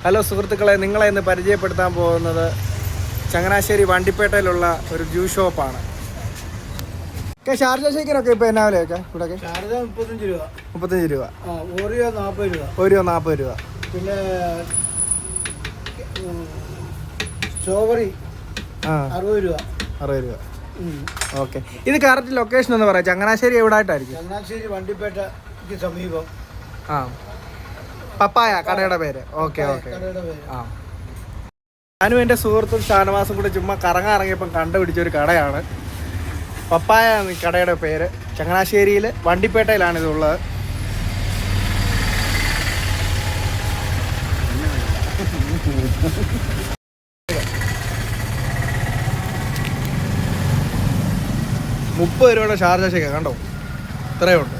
Hello സുഹൃത്തുക്കളെ, നിങ്ങളെ ഇന്ന് പരിചയപ്പെടുത്താൻ പോകുന്നത് ചങ്ങനാശ്ശേരി വണ്ടിപ്പേട്ടയിലുള്ള ഒരു ജ്യൂസ് ഷോപ്പാണ്. ഷാർജ ഷേക്കിനൊക്കെ ഇപ്പോൾ എന്നാ വിലയൊക്കെ ഇവിടെ? 35 രൂപ. 35 രൂപ. ഓറിയോ 40 രൂപ. ഓറിയോ 40 രൂപ. പിന്നെ സ്ട്രോബെറി 60 രൂപ. 60 രൂപ. ഓക്കെ. ഇത് കറക്റ്റ് ലൊക്കേഷൻ എന്ന് പറയാം, ചങ്ങനാശ്ശേരി എവിടെ ആയിട്ടായിരിക്കും? ചങ്ങനാശ്ശേരി വണ്ടിപ്പേട്ടയ്ക്ക് സമീപം. പപ്പായ കടയുടെ പേര്. ഓക്കെ. ഞാനും എൻ്റെ സുഹൃത്തും ഷാനവാസും കൂടെ ചുമ്മാ കറങ്ങിയപ്പം കണ്ടുപിടിച്ചൊരു കടയാണ്. പപ്പായ കടയുടെ പേര്. ചങ്ങനാശ്ശേരിയിൽ വണ്ടിപ്പേട്ടയിലാണ് ഇതുള്ളത്. $30 ഷാർജ ഷേക്ക് കണ്ടോ, ഇത്രയുണ്ട്.